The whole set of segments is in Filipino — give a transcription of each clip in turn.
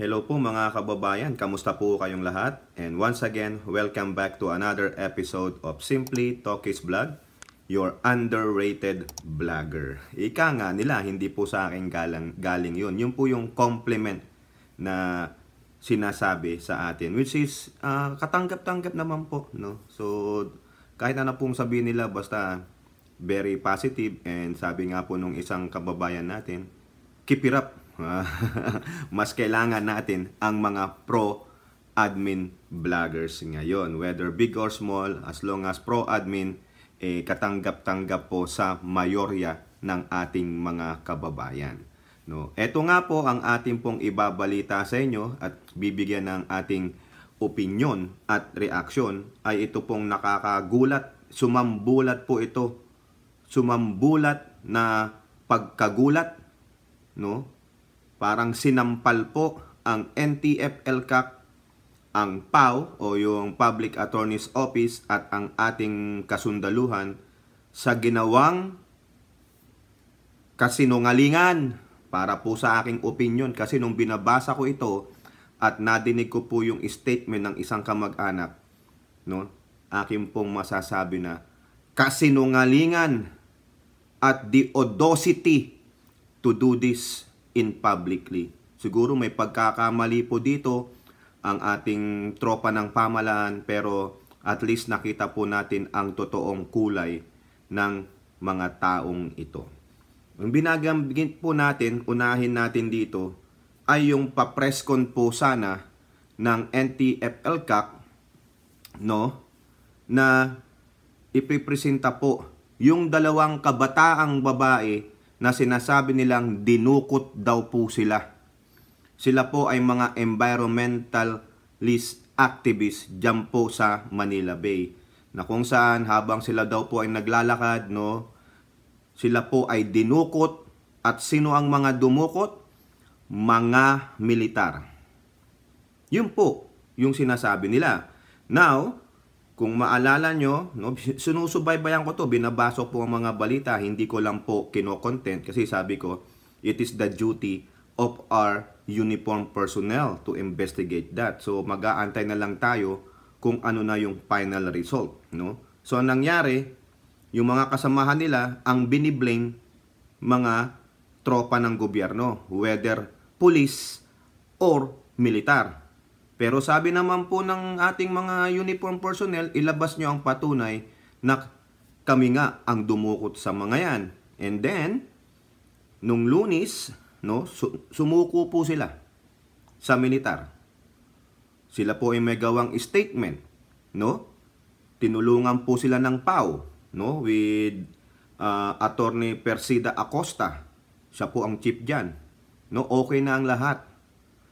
Hello po mga kababayan, kamusta po kayong lahat? And once again, welcome back to another episode of Simply Talkies Vlog, your underrated vlogger. Ika nga nila, hindi po sa akin galing yun. Yun po yung compliment na sinasabi sa atin, which is katanggap-tanggap naman po. No? So, kahit ano pong sabihin nila, basta very positive. And sabi nga po nung isang kababayan natin, keep it up. Mas kailangan natin ang mga pro-admin vloggers ngayon. Whether big or small, as long as pro-admin, katanggap-tanggap po sa mayorya ng ating mga kababayan. No? Ito nga po ang ating pong ibabalita sa inyo at bibigyan ng ating opinion at reaksyon ay ito pong nakakagulat. Sumambulat po ito. Sumambulat na pagkagulat. No? Parang sinampal po ang NTF-ELCAC, ang PAO o yung Public Attorney's Office at ang ating kasundaluhan sa ginawang kasinungalingan para po sa aking opinion. Kasi nung binabasa ko ito at nadinig ko po yung statement ng isang kamag-anak, no, aking pong masasabi na kasinungalingan at the audacity to do this in publicly. Siguro may pagkakamali po dito ang ating tropa ng pamahalaan, pero at least nakita po natin ang totoong kulay ng mga taong ito. Ang binagamit po natin, unahin natin dito, ay yung papreskon po sana ng NTF-ELCAC, no, na ipipresenta po yung dalawang kabataang babae na sinasabi nilang dinukot daw po sila. Sila po ay mga environmentalist activists dyan po sa Manila Bay. Na kung saan habang sila daw po ay naglalakad, no, sila po ay dinukot. At sino ang mga dumukot? Mga militar. Yun po yung sinasabi nila. Now, kung maalala nyo, no, sinusubaybayan ko to, binabasa po ang mga balita, hindi ko lang po kino-content kasi sabi ko, it is the duty of our uniformed personnel to investigate that. So mag-aantay na lang tayo kung ano na yung final result. No? So ang nangyari, yung mga kasamahan nila, ang biniblame mga tropa ng gobyerno, whether police or militar. Pero sabi naman po ng ating mga uniform personnel, ilabas nyo ang patunay na kami nga ang dumukot sa mga yan. And then, nung Lunes, no, sumuko po sila sa militar. Sila po ay may gawang statement, no? Tinulungan po sila ng PAO, no, with Attorney Persida Acosta. Siya po ang chief dyan. No, okay na ang lahat.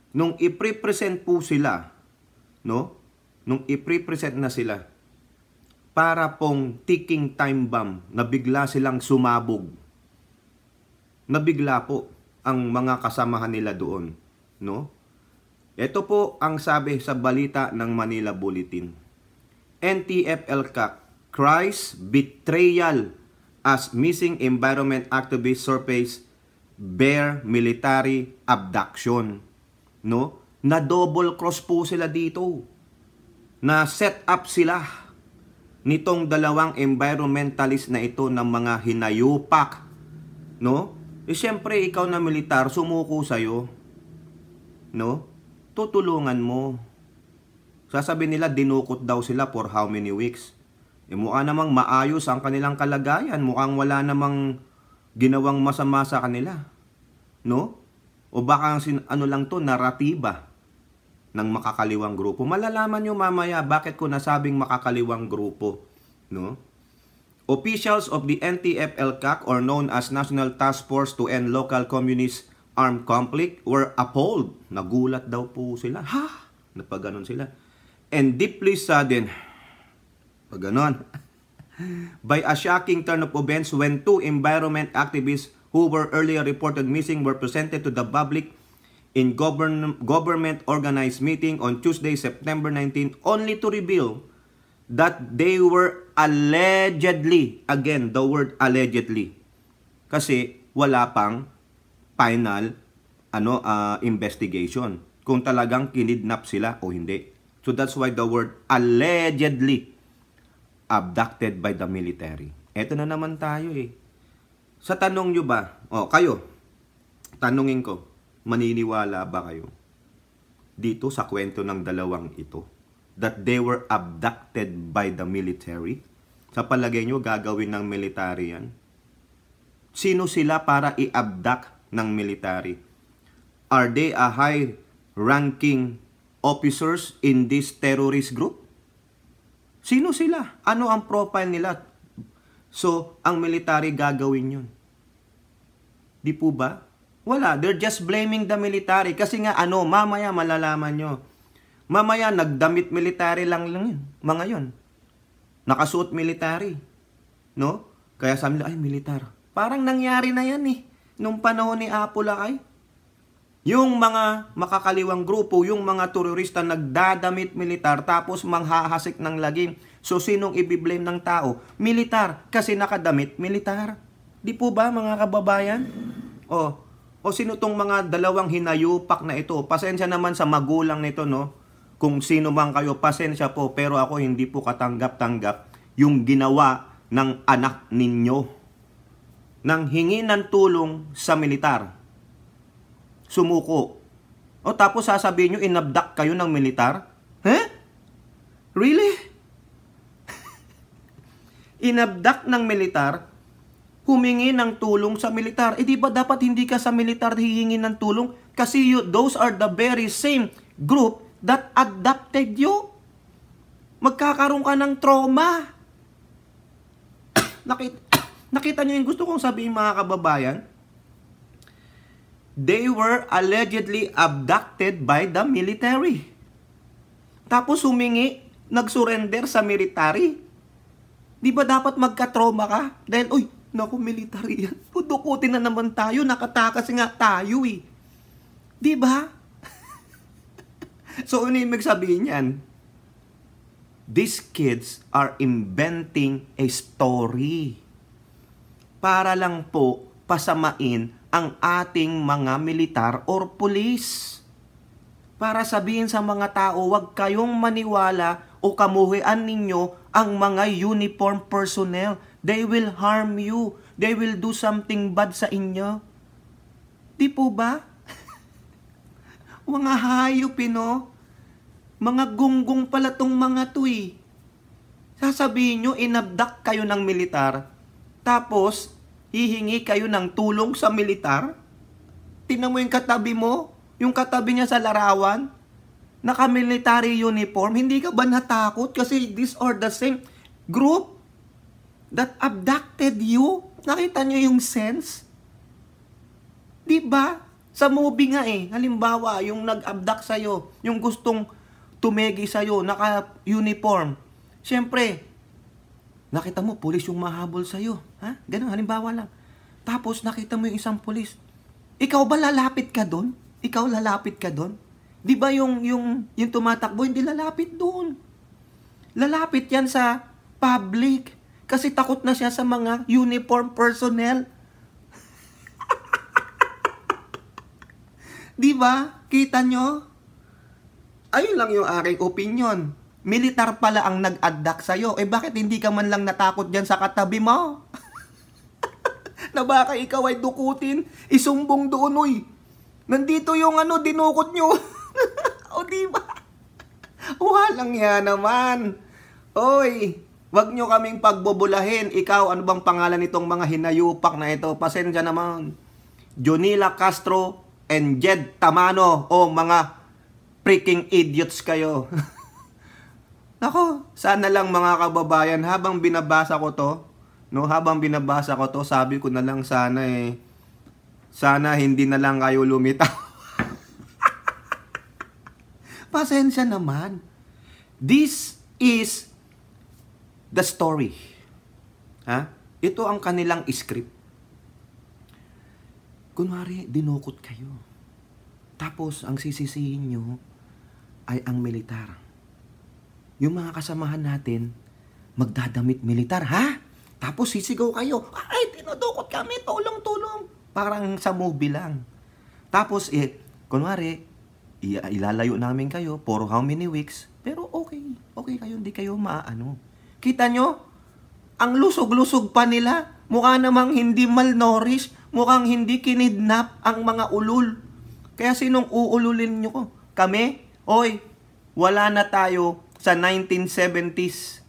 Nung i-present po sila, no? Nung i-present na sila, para pong ticking time bomb na bigla silang sumabog. Nabigla po ang mga kasamahan nila doon, no? Ito po ang sabi sa balita ng Manila Bulletin. NTF-ELCAC cries betrayal as missing environment activist surface bear military abduction. No? Na double cross po sila dito. Na set up sila nitong dalawang environmentalist na ito ng mga hinayupak. No? Siyempre ikaw na militar sumuko sa'yo. No? Tutulungan mo. Sasabihin nila dinukot daw sila for how many weeks. Mukha namang maayos ang kanilang kalagayan. Mukhang wala namang ginawang masama sa kanila. No? O baka ano lang to, naratiba ng makakaliwang grupo. Malalaman nyo mamaya bakit ko nasabing makakaliwang grupo. No? Officials of the NTF-ELCAC, or known as National Task Force to End Local Communist Armed Conflict, were appalled. Nagulat daw po sila. Ha? Napaganon sila. And deeply saddened, paganon, by a shocking turn of events when two environment activists who were earlier reported missing were presented to the public in government organized meeting on Tuesday, September 19, only to reveal that they were allegedly, again, the word allegedly, kasi wala pang final investigation. kung talagang kinidnap sila o hindi. So that's why the word allegedly abducted by the military. Eto na naman tayo eh. Sa tanong nyo ba, kayo, tanungin ko, maniniwala ba kayo dito sa kwento ng dalawang ito that they were abducted by the military? Sa palagay nyo, gagawin ng military yan? Sino sila para i-abduct ng military? Are they a high-ranking officers in this terrorist group? Sino sila? Ano ang profile nila? So, ang military gagawin yun. Di po ba? Wala. They're just blaming the military. Kasi nga, mamaya malalaman nyo. Mamaya, nagdamit military lang yun. Mga yun. Nakasuot military. No? Kaya sabi nila, ay, militar. Parang nangyari na yan eh. Nung panahon ni Apulakay. Yung mga makakaliwang grupo, yung mga terorista nagdadamit militar tapos manghahasik ng lagim. So, sinong ibiblame ng tao? Militar. Kasi nakadamit militar. Di po ba, mga kababayan? O sino tong mga dalawang hinayupak na ito? Pasensya naman sa magulang nito, no? Kung sino man kayo, pasensya po. Pero ako hindi po katanggap-tanggap yung ginawa ng anak ninyo. Nang hingi ng tulong sa militar. Sumuko. Tapos sasabihin nyo, inabduct kayo ng militar? Really? Inabduct ng militar, humingi ng tulong sa militar. Di ba dapat hindi ka sa militar hihingi ng tulong? Kasi those are the very same group that abducted you. Magkakaroon ka ng trauma. Nakita nyo yung gusto kong sabihin, mga kababayan? They were allegedly abducted by the military. Tapos humingi, nag-surrender sa military. Di ba dapat magka-trauma ka? Dahil, naku, military yan. Pudukutin na naman tayo, nakatakas nga tayo eh. Di ba? So, ano yung sabihin yan? These kids are inventing a story para lang po pasamain ang ating mga militar or police. Para sabihin sa mga tao, huwag kayong maniwala o kamuhian ninyo ang mga uniform personnel. They will harm you. They will do something bad sa inyo. Di po ba? Mga hayop, Mga gunggong pala tong mga to eh. Sasabihin nyo, inabduct kayo ng militar, tapos hihingi kayo ng tulong sa militar? Tingnan mo yung katabi mo, yung katabi niya sa larawan, naka-military uniform, hindi ka ba natakot? Kasi these are the same group that abducted you. Nakita nyo yung sense? Diba? Sa movie nga halimbawa, yung nag-abduct sa'yo, yung gustong tumegi sa'yo, naka-uniform. Siyempre, nakita mo, pulis yung mahabol sa'yo. Ganun, halimbawa lang. Tapos, nakita mo yung isang pulis. Ikaw ba lalapit ka doon? Ikaw lalapit ka doon? Di ba yung tumatakbo, hindi lalapit doon. Lalapit yan sa public. Kasi takot na siya sa mga uniform personnel. Di ba? Kita nyo? Ayun lang yung aking opinion. Militar pala ang nag-abduct sa'yo. Bakit hindi ka man lang natakot dyan sa katabi mo? Na baka ikaw ay dukutin, isumbong doon, nandito yung dinukot nyo. O diba? Walang yan naman. Wag nyo kaming pagbubulahin. Ikaw, ano bang pangalan nitong mga hinayupak na ito? Pasensya naman. Jonila Castro and Jed Tamano. Mga freaking idiots kayo. Nako, sana lang mga kababayan, habang binabasa ko to, sabi ko na lang sana sana hindi na lang kayo lumitaw. Pasensya naman. This is the story. Ito ang kanilang script. Kunwari, dinukot kayo. Tapos, ang sisisihin nyo ay ang militar. Yung mga kasamahan natin, magdadamit militar, Tapos sisigaw kayo, ay, tinudukot kami, tulong-tulong. Parang sa movie lang. Tapos, kunwari, ilalayo namin kayo for how many weeks, pero okay kayo, hindi kayo maano. Kita nyo? Ang lusog-lusog pa nila. Mukha namang hindi malnourished, mukhang hindi kinidnap ang mga ulul. Kaya sinong uululin nyo ko? Kami? Oy, wala na tayo sa 1970s.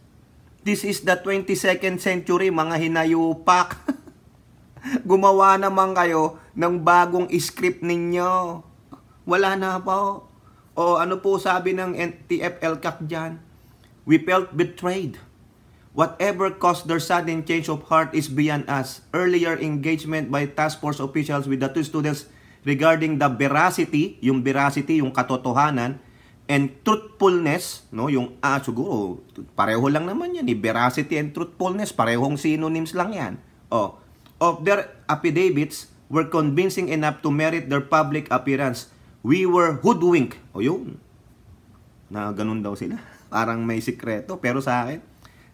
This is the 22nd century, mga hinayupak. Gumawa naman kayo ng bagong script ninyo. Wala na po. O ano po sabi ng NTF-ELCAC dyan? We felt betrayed. Whatever caused their sudden change of heart is beyond us. Earlier engagement by task force officials with the two students regarding the veracity, yung katotohanan, and truthfulness, no, yung siguro pareho lang naman yan, veracity and truthfulness, parehong synonyms lang yan. Of their affidavits were convincing enough to merit their public appearance. We were hoodwinked. Yun. Na ganun daw sila. Parang may sikreto, pero sa akin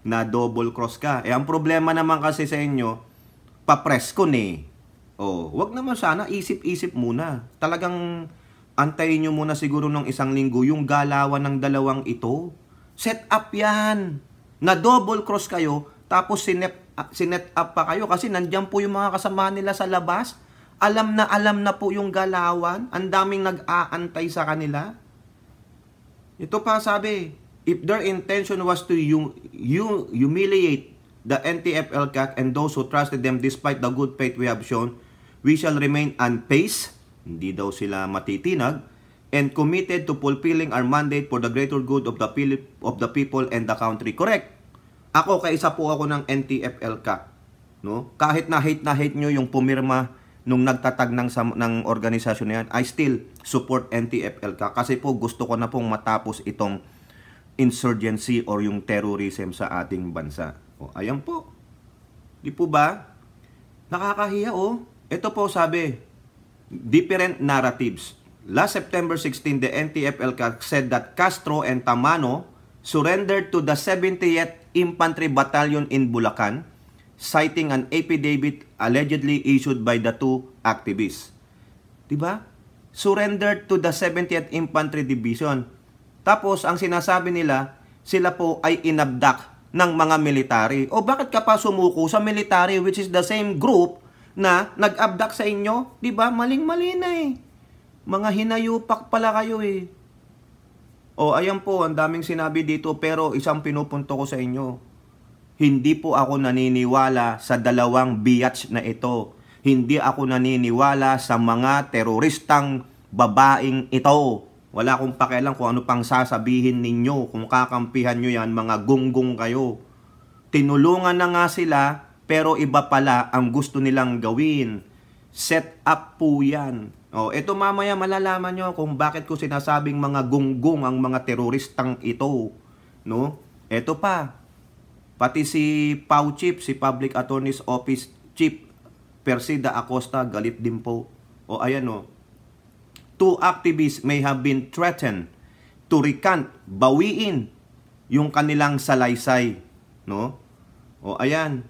na double cross ka. Ang problema naman kasi sa inyo, pa-press ko wag naman sana, isip-isip muna. Talagang antayin nyo muna siguro ng isang linggo yung galawan ng dalawang ito. Set up yan. Na double cross kayo, tapos sinet up pa kayo kasi nandiyan po yung mga kasama nila sa labas. Alam na po yung galawan. Ang daming nag-aantay sa kanila. Ito pa sabi, if their intention was to humiliate the NTF-ELCAC and those who trusted them despite the good faith we have shown, we shall remain unfazed, hindi daw sila matitinag, and committed to fulfilling our mandate for the greater good of the people and the country. Correct. Ako, kaisa po ako ng NTF-ELCAC. No? Kahit na hate nyo yung pumirma nung nagtatag ng organisasyon na yan, I still support NTF-ELCAC kasi po gusto ko na pong matapos itong insurgency or yung terrorism sa ating bansa. Ayan po. Di po ba? Nakakahiya Ito po sabi, different narratives. Last September 16, the NTF-ELCAC said that Castro and Tamano surrendered to the 70th Infantry Battalion in Bulacan, citing an affidavit allegedly issued by the two activists. Diba? Surrendered to the 70th Infantry Division. Tapos, ang sinasabi nila, sila po ay inabduct ng mga military. Bakit ka pa sumuko sa military which is the same group na nag-abduct sa inyo? Diba? Maling-mali na Mga hinayupak pala kayo ayan po, ang daming sinabi dito pero isang pinupunto ko sa inyo. Hindi po ako naniniwala sa dalawang biatch na ito. Hindi ako naniniwala sa mga teroristang babaeng ito. Wala akong pakialam kung ano pang sasabihin ninyo. Kung kakampihan nyo yan, mga gunggong kayo. Tinulungan na nga sila, pero iba pala ang gusto nilang gawin. Set up po yan. Ito mamaya malalaman nyo kung bakit ko sinasabing mga gunggong ang mga teroristang ito. No? Ito pa. Pati si Pau Chief, si Public Attorney's Office Chief Persida Acosta, galit din po. Ayan two activists may have been threatened to recant, bawiin yung kanilang salaysay, no? Ayan.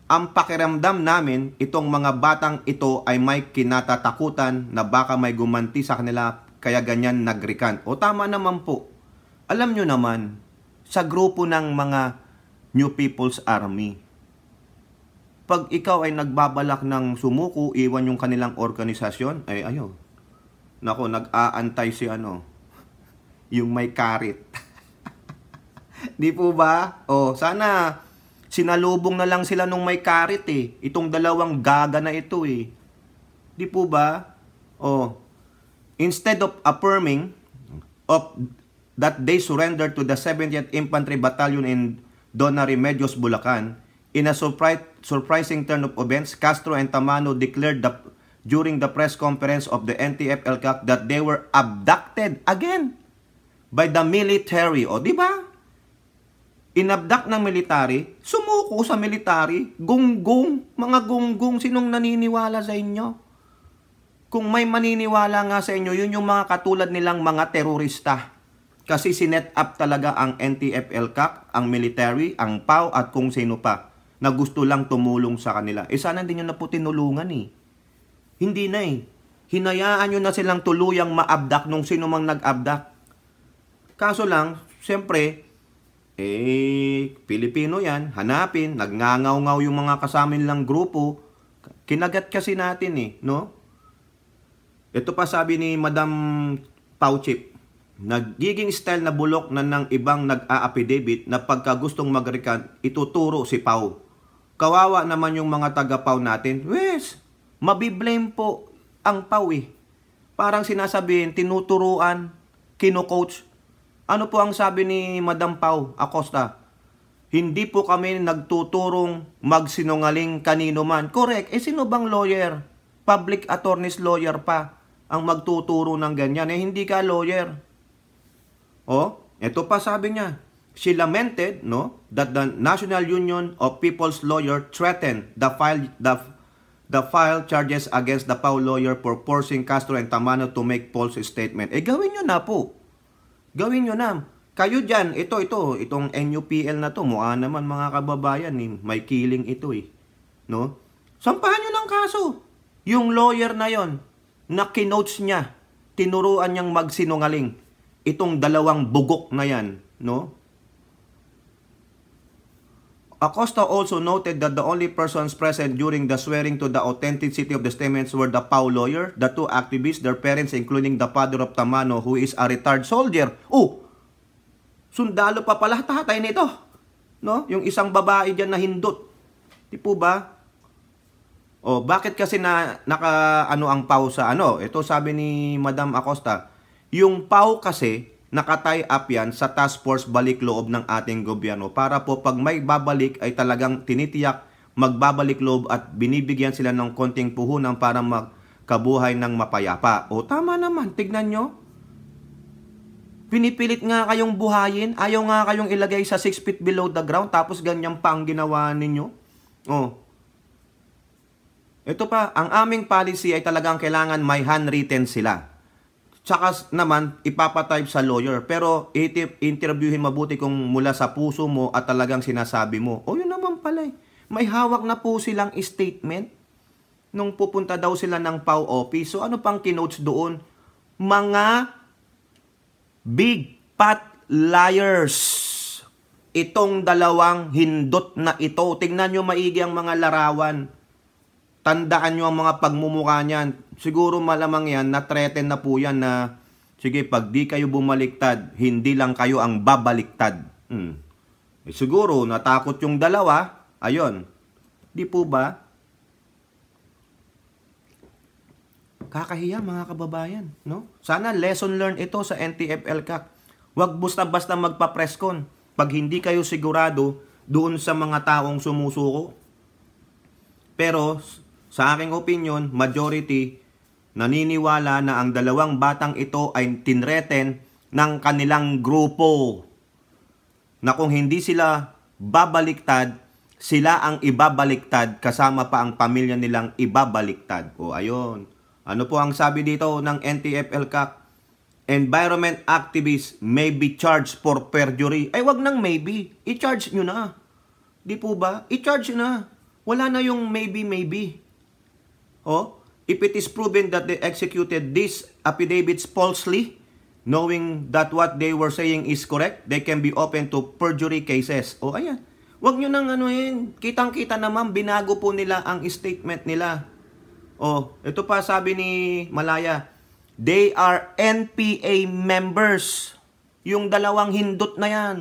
Ang pakiramdam namin, itong mga batang ito ay may kinatatakutan na baka may gumanti sa kanila kaya ganyan nag-recant. Tama naman po. Alam nyo naman, sa grupo ng mga New People's Army, pag ikaw ay nagbabalak ng sumuko, iwan yung kanilang organisasyon, ayaw. Nako, nag-aantay si yung may karit. Di po ba? Sana sinalubong na lang sila nung may karit Itong dalawang gaga na ito Di po ba? Instead of affirming that they surrendered to the 70th Infantry Battalion in Dona Remedios, Bulacan, in a surprising turn of events, Castro and Tamano declared during the press conference of the NTF-ELCAC that they were abducted again by the military. Di ba? Inabduct ng military, sumuko sa military, gunggong, mga gunggong, sinong naniniwala sa inyo? Kung may maniniwala nga sa inyo, yun yung mga katulad nilang mga terorista. Kasi sinet up talaga ang NTF-ELCAC, ang military, ang PAO at kung sino pa na gusto lang tumulong sa kanila. Sana hindi nyo na po tinulungan Hindi na Hinayaan nyo na silang tuluyang maabdak nung sino mang nag-abdak. Kaso lang, siyempre, Pilipino yan, hanapin, nagngangaw-ngaw yung mga kasama nilang grupo. Kinagat kasi natin no? Ito pa sabi ni Madam Pauchip, nagiging style na bulok na ng ibang nag-a-affidavit na pagka gustong mag-recant, ituturo si Pau. Kawawa naman yung mga taga-Pau natin. Wes, mabiblame po ang Pau Parang sinasabihin, tinuturuan, kino-coach. Ano po ang sabi ni Madam Pau Acosta? Hindi po kami nagtuturong magsinungaling kanino man. Correct. Sino bang lawyer? Public attorney's lawyer pa ang magtuturo ng ganyan. Hindi ka lawyer. Ito pa sabi niya. She lamented, that the National Union of People's Lawyer threatened the file charges against the Pau lawyer for forcing Castro and Tamano to make false statement. Gawin nyo na po. Gawin nyo na. Kayo dyan, itong NUPL na to, mukha naman mga kababayan, may killing ito no? Sampahan nyo ng kaso. Yung lawyer na yon, na kinotes niya, tinuruan niyang magsinungaling. Itong dalawang bugok na yan, no? Acosta also noted that the only persons present during the swearing to the authenticity of the statements were the Pau lawyer, the two activists, their parents, including the father of Tamano, who is a retired soldier. Sundalo pa pala tatay nito. No? Yung isang babae dyan na hindot. Di po ba? Bakit kasi ang Pau sa Ito sabi ni Madam Acosta, yung Pau kasi naka-tie up yan sa task force balik loob ng ating gobyerno para po pag may babalik ay talagang tinitiyak magbabalik loob at binibigyan sila ng konting puhunan para magkabuhay ng mapayapa. Tama naman, tignan nyo. Pinipilit nga kayong buhayin, ayaw nga kayong ilagay sa 6 feet below the ground, tapos ganyan pa ang ginawa ninyo. Ito pa, ang aming policy ay talagang kailangan may handwritten sila. Tsaka naman, ipapatype sa lawyer. Pero interviewin mabuti kung mula sa puso mo at talagang sinasabi mo. Yun naman pala May hawak na po silang statement nung pupunta daw sila ng Pau office. So ano pang kinotes doon? Mga big fat liars. Itong dalawang hindot na ito. Tingnan nyo maigi ang mga larawan. Tandaan nyo ang mga pagmumukha niyan. Siguro malamang yan, na-threaten na po yan na, sige, pag di kayo bumaliktad, hindi lang kayo ang babaliktad. Siguro, natakot yung dalawa. Ayun. Di po ba? Kakahiya mga kababayan, no? Sana lesson learned ito sa NTF-ELCAC. Huwag basta-basta magpa-presscon pag hindi kayo sigurado doon sa mga taong sumusuko. Pero sa aking opinion, majority naniniwala na ang dalawang batang ito ay tinreten ng kanilang grupo. Na kung hindi sila babaliktad, sila ang ibabaliktad kasama pa ang pamilya nilang ibabaliktad. Ayun. Ano po ang sabi dito ng NTF-ELCAC? Environment activists may be charged for perjury. Wag nang maybe. I-charge nyo na. Di po ba? I-charge na. Wala na yung maybe. If it is proven that they executed these affidavits falsely, knowing that what they were saying is correct, they can be open to perjury cases. Ayan. Wag nyo nang kitang-kita naman, binago po nila ang statement nila. Ito pa sabi ni Malaya, they are NPA members. Yung dalawang hindot na yan.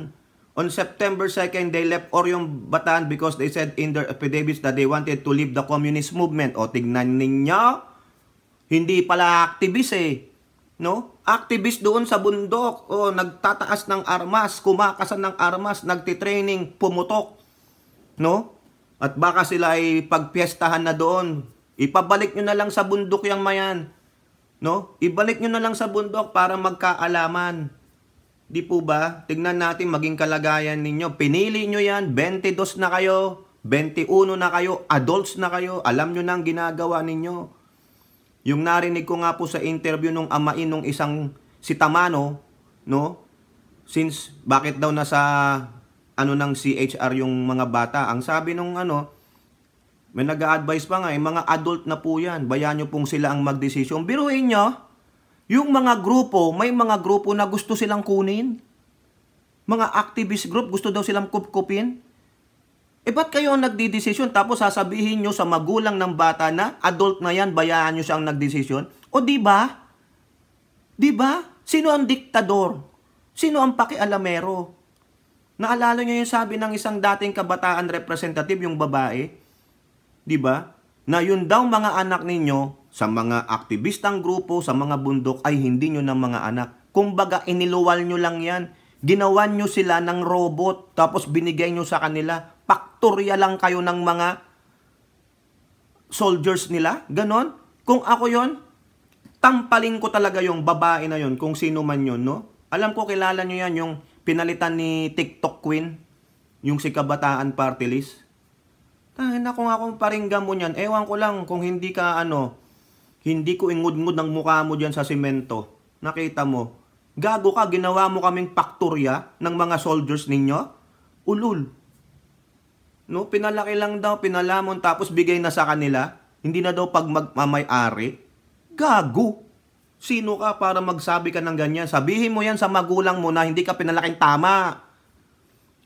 On September 2nd, they left Oriong Bataan because they said in their affidavits that they wanted to leave the communist movement. Tignan ninyo. Hindi pala activist no? Activist doon sa bundok. Nagtataas ng armas, kumakasan ng armas, nagtitraining, pumutok. No? At baka sila ay pagpiestahan na doon. Ipabalik nyo na lang sa bundok yung mayan. No? Ibalik nyo na lang sa bundok para magkaalaman. Di po ba? Tignan natin maging kalagayan ninyo. Pinili nyo yan, 22 na kayo, 21 na kayo, adults na kayo. Alam nyo na ang ginagawa ninyo. Yung narinig ko nga po sa interview nung amain nung isang si Tamano, no? Since bakit daw nasa ng CHR yung mga bata. Ang sabi nung May nag-a-advise pa nga, mga adult na po yan. Bayaan nyo pong sila ang magdesisyon. Biruin nyo, yung mga grupo, may mga grupo na gusto silang kunin. Mga activist group, gusto daw silang kupkupin. Ba't kayo ang nagdidesisyon? Tapos sasabihin nyo sa magulang ng bata na adult na yan, bayaan nyo siyang nagdesisyon? O di ba? Di ba? Sino ang diktador? Sino ang pakialamero? Naalala nyo yung sabi ng isang dating kabataan representative, yung babae? Di ba? Na yun daw mga anak ninyo sa mga aktivistang grupo, sa mga bundok ay hindi nyo ng mga anak. Kumbaga iniluwal nyo lang yan. Ginawan nyo sila ng robot tapos binigay nyo sa kanila. Paktorya lang kayo ng mga soldiers nila. Ganon. Kung ako yon, tampaling ko talaga yung babae na yon, kung sino man yon, no? Alam ko kilala nyo yan, yung pinalitan ni TikTok Queen, yung si Kabataan Party List. Na kung akong paringgan mo niyan, ewan ko lang kung hindi ka hindi ko ingud-ngud ng mukha mo diyan sa simento. Nakita mo, gago ka, ginawa mo kaming paktorya ng mga soldiers ninyo. Ulul. No, pinalaki lang daw, pinalamon tapos bigay na sa kanila. Hindi na daw pag magmamay-ari. Gago. Sino ka para magsabi ka ng ganyan? Sabihin mo yan sa magulang mo na hindi ka pinalaking tama.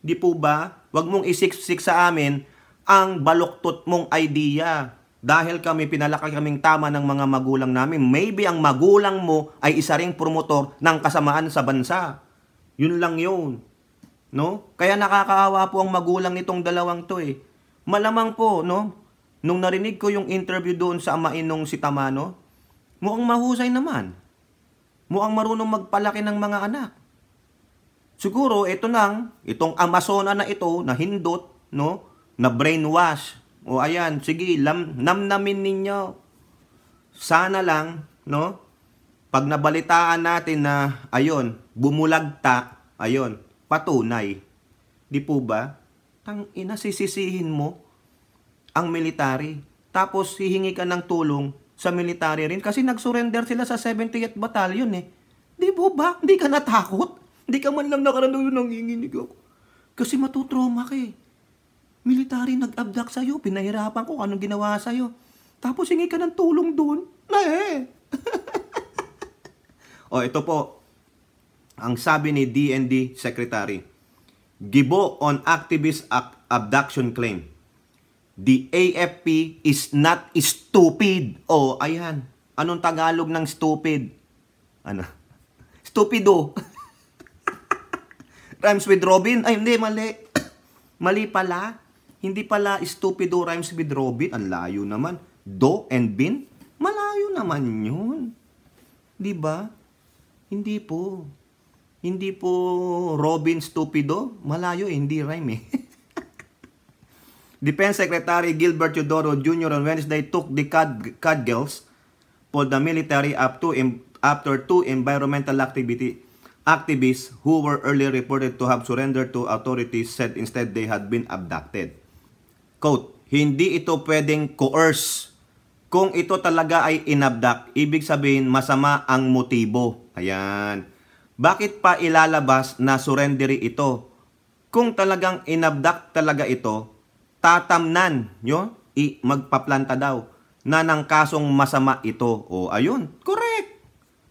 Di po ba? Huwag mong isiksik sa amin ang baluktot mong idea. Dahil pinalaki kaming tama ng mga magulang namin. Maybe ang magulang mo ay isa ring promotor ng kasamaan sa bansa. Yun lang yun. No? Kaya nakakaawa po ang magulang nitong dalawang to eh. Malamang po, no? Nung narinig ko yung interview doon sa amain nung si Tamano, mukhang mahusay naman. Mukhang marunong magpalaki ng mga anak. Siguro, itong Amazona na ito, na hindot, no? Na brainwash. O ayan, sige, namnamin ninyo. Sana lang, no? Pag nabalitaan natin na, ayun, bumulagta, ayun, patunay. Di po ba? Tangina, sisisihin mo ang military. Tapos, hihingi ka ng tulong sa military rin. Kasi nag-surrender sila sa 70th Battalion eh. Di po ba? Hindi ka natakot? Hindi ka man lang nakarandong yun ang hinginig ako. Kasi matutrauma ka eh. Military nag-abduct sa'yo, pinahirapan ko anong ginawa sa'yo. Tapos hingi ka ng tulong doon. O ito po, ang sabi ni DND Secretary, Gibo on activist abduction claim. The AFP is not stupid. O, ayan. Anong Tagalog ng stupid? Ano? Stupido. Rhymes with Robin? Ay, hindi, mali. Mali pala. Hindi pala stupido rhymes with Robin. Ang layo naman. Do and bin? Malayo naman yun. Diba? Hindi po. Hindi po Robin stupido. Malayo eh. Hindi rhyme eh. Defense Secretary Gilbert Teodoro Jr. on Wednesday took the CAD girls for the military after two environmental activists who were earlier reported to have surrendered to authorities said instead they had been abducted. Quote, hindi ito pwedeng coerce. Kung ito talaga ay inabduct, ibig sabihin masama ang motibo. Ayan. Bakit pa ilalabas na surrendery ito? Kung talagang inabduct talaga ito, tatamnan, magpaplanta daw na ng kasong masama ito. O ayun, correct.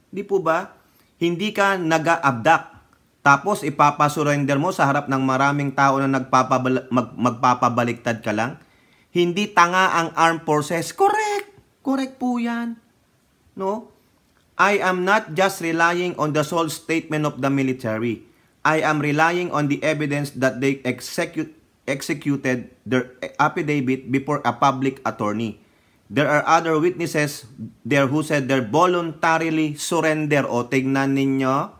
Di po ba? Hindi ka nag-abduct. Tapos ipapasurrender mo sa harap ng maraming tao na magpapabaliktad ka lang. Hindi tanga ang armed forces. Correct. Correct po yan. No? I am not just relying on the sole statement of the military. I am relying on the evidence that they executed their affidavit before a public attorney. There are other witnesses there who said they voluntarily surrender. O tignan ninyo.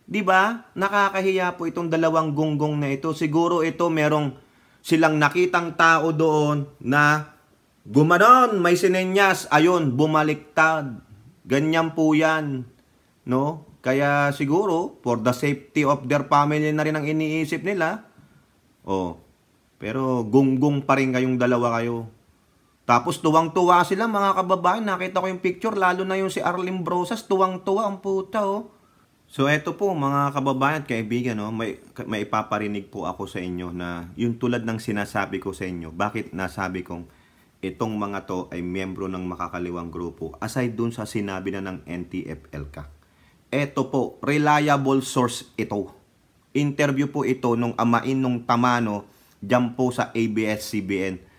Diba? Nakakahiya po itong dalawang gunggong na ito. Siguro ito merong silang nakitang tao doon na gumanon, may sinenyas. Ayun, bumaliktad. Ganyan po yan. No? Kaya siguro, for the safety of their family na rin ang iniisip nila. Pero gunggong pa rin kayong dalawa kayo. Tapos tuwang-tuwa sila mga kababayan. Nakita ko yung picture, lalo na yung si Arlene Brosas. Tuwang-tuwa ang puta So eto po mga kababayan at kaibigan, may ipaparinig po ako sa inyo na yung tulad ng sinasabi ko sa inyo. Bakit nasabi kong itong mga to ay miyembro ng makakaliwang grupo aside dun sa sinabi na ng NTF-ELCAC. Ito po, reliable source ito. Interview po ito nung amain nung Tamano dyan po sa ABS-CBN.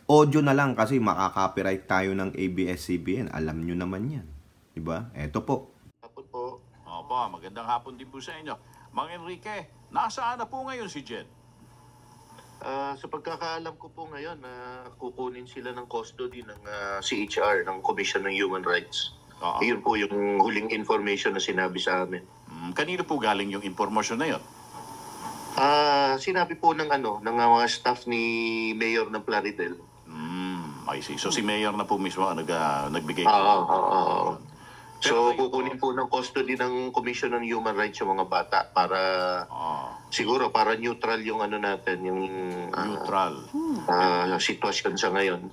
Audio na lang kasi makaka-copyright tayo ng ABS-CBN. Alam nyo naman yan. Diba? Ito po. Hapon po. Opo, magandang hapon din po sa inyo. Mang Enrique, nasaan na po ngayon si Jed? Sa pagkakaalam ko po ngayon, kukunin sila ng custody ng CHR, ng Commission on Human Rights. Oo. Iyon po yung huling information na sinabi sa amin. Kanino po galing yung impormasyon na yun? Sinabi po ng mga staff ni Mayor ng Plaridel. I see. So si Mayor na po mismo ang nagbigay. Oo. So, Pero kukunin po ng custody ng Commission on Human Rights yung mga bata para siguro para neutral yung natin, yung Neutral. sitwasyon sa ngayon.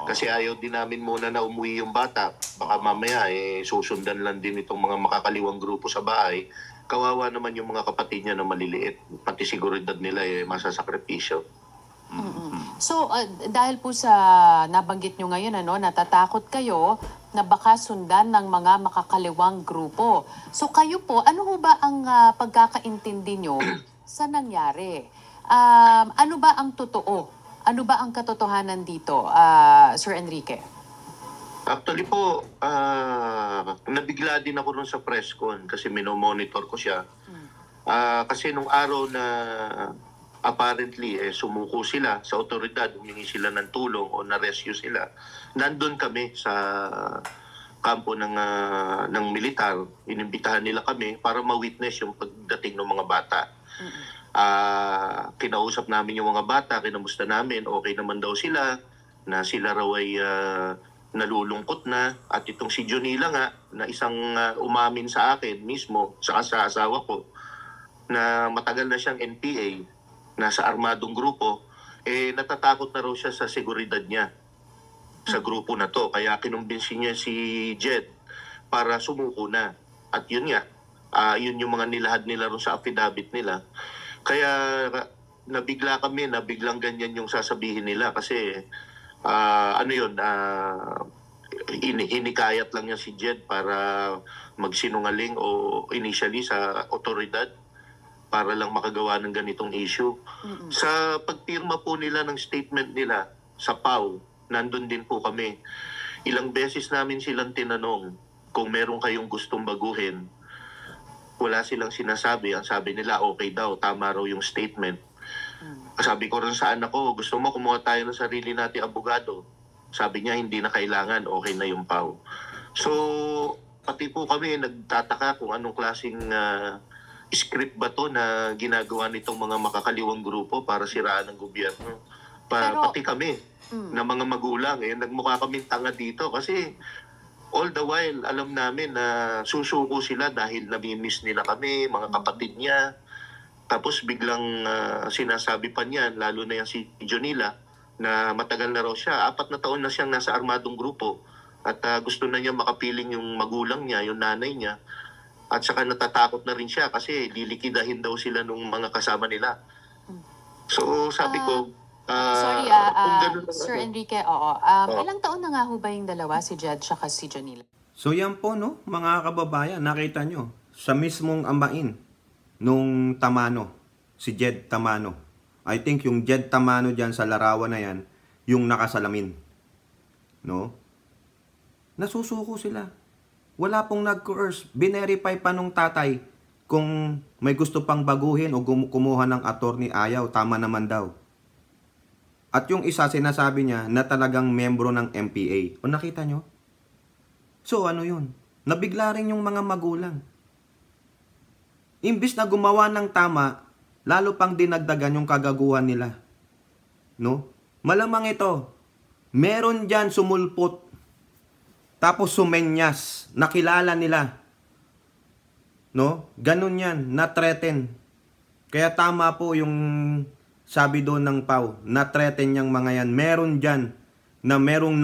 Kasi ayaw din namin muna na umuwi yung bata. Baka mamaya susundan lang din itong mga makakaliwang grupo sa bahay. Kawawa naman yung mga kapatid niya na maliliit. Pati seguridad nila masasakripisyo. So, dahil po sa nabanggit nyo ngayon, natatakot kayo na baka sundan ng mga makakaliwang grupo. So, kayo po, ano ho ba ang pagkakaintindi nyo sa nangyari? Ano ba ang totoo? Ano ba ang katotohanan dito, Sir Enrique? Actually po, nabigla din ako nun sa press con kasi minomonitor ko siya. Kasi nung araw na apparently sumuko sila sa otoridad, humingi sila ng tulong o na-rescue sila, nandun kami sa kampo ng militar. Inimbitahan nila kami para ma-witness yung pagdating ng mga bata. Kinausap namin yung mga bata, kinamusta namin, okay naman daw sila, na sila raw ay nalulungkot na. At itong si Jonila nga, na isang umamin sa akin mismo, sa asawa ko, na matagal na siyang NPA, nasa armadong grupo, natatakot na raw siya sa seguridad niya sa grupo na to. Kaya kinumbinsi niya si Jed para sumuko na. At yun nga, yun yung mga nilahad nila rin sa affidavit nila. Kaya nabigla kami, biglang ganyan yung sasabihin nila kasi hinikayat lang niya si Jed para magsinungaling o initially sa otoridad para lang makagawa ng ganitong issue. Sa pagpirma po nila ng statement nila sa PAW, nandun din po kami. Ilang beses namin silang tinanong kung meron kayong gustong baguhin. Wala silang sinasabi. Ang sabi nila, okay daw, tama raw yung statement. Sabi ko rin sa anak ko, gusto mo kumuha tayo ng sarili nating abogado? Sabi niya, hindi na kailangan, okay na yung PAW. So, pati po kami nagtataka kung anong klaseng script ba to na ginagawa nitong mga makakaliwang grupo para siraan ng gobyerno. Pati kami, na mga magulang, nagmukha kami tanga dito kasi all the while, alam namin na susuko sila dahil namimiss nila kami, mga kapatid niya. Tapos biglang sinasabi pa niya, lalo na yan si Jonila, na matagal na raw siya. 4 na taon na siyang nasa armadong grupo at gusto na niya makapiling yung magulang niya, yung nanay niya. At saka natatakot na rin siya kasi lilikidahin daw sila nung mga kasama nila. So sabi ko, sorry, kung ganun na Sir Enrique, ilang taon na nga ho ba yung dalawa, si Jed at si Jonila? So yan po, no, mga kababayan, nakita nyo, sa mismong amain nung Tamano, si Jed Tamano. I think yung Jed Tamano dyan sa larawan na yan, yung nakasalamin. No? Nasusuko sila. Wala pong nag-coerce. Binerify pa nung tatay kung may gusto pang baguhin o kumuha ng attorney, ayaw, tama naman daw. At yung isa sinasabi niya na talagang membro ng MPA. O nakita nyo? So ano yun? Nabigla rin yung mga magulang. Imbis na gumawa ng tama, lalo pang dinagdagan yung kagaguhan nila. No? Malamang ito, meron dyan sumulpot, tapos sumenyas, nakilala nila. No? Ganun yan, na-threaten. Kaya tama po yung sabi doon ng PAW, na-threaten yung mga yan. Meron dyan na merong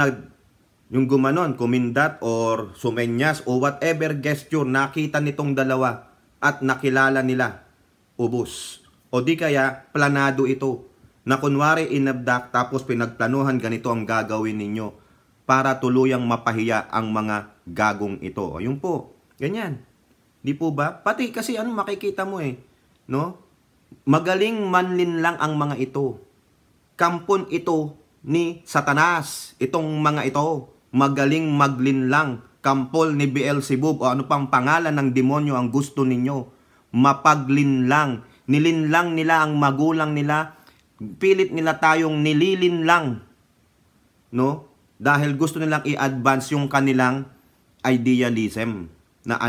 yung gumanon, kumindat or sumenyas o whatever gesture, nakita nitong dalawa at nakilala nila, ubos. O di kaya, planado ito. na kunwari inabdak tapos pinagplanuhan ganito ang gagawin ninyo para tuluyang mapahiya ang mga gagong ito. Ayun po, ganyan. Di po ba? Pati kasi makikita mo no? Magaling manlinlang ang mga ito. Kampon ito ni Satanas. Itong mga ito, magaling maglinlang. Kampol ni Beelzebub o ano pang pangalan ng demonyo ang gusto ninyo. Mapaglinlang. Nilinlang nila ang magulang nila. Pilit nila tayong nililinlang. No? Dahil gusto nilang i-advance yung kanilang idealism na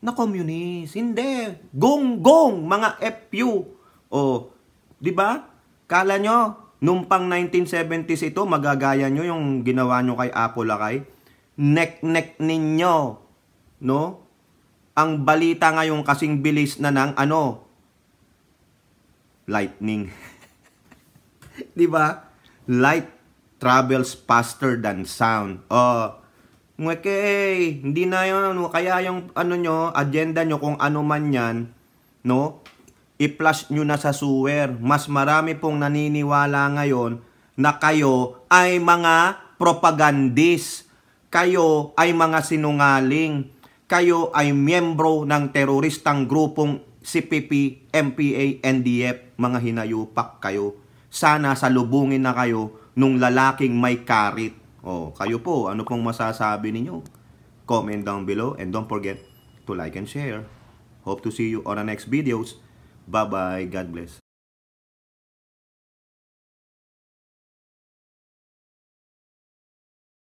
na communist. Hindi. Gong-gong, mga FU. O, di ba? Kala nyo, nung pang 1970s ito, magagaya nyo yung ginawa nyo kay Apo Lakay? Nek-nek ninyo. No? Ang balita ngayon kasing bilis na ng lightning. Di ba? Light travels faster than sound. Hindi na yun. Kaya yung agenda nyo kung ano man yan, no? I-flash nyo na sa sewer. Mas marami pong naniniwala ngayon na kayo ay mga propagandist. Kayo ay mga sinungaling. Kayo ay miyembro ng teroristang grupong CPP, MPA, NDF. Mga hinayupak kayo. Sana salubungin na kayo nung lalaking may karit. Kayo po, ano pong masasabi ninyo? Comment down below and don't forget to like and share. Hope to see you on the next videos. Bye-bye. God bless.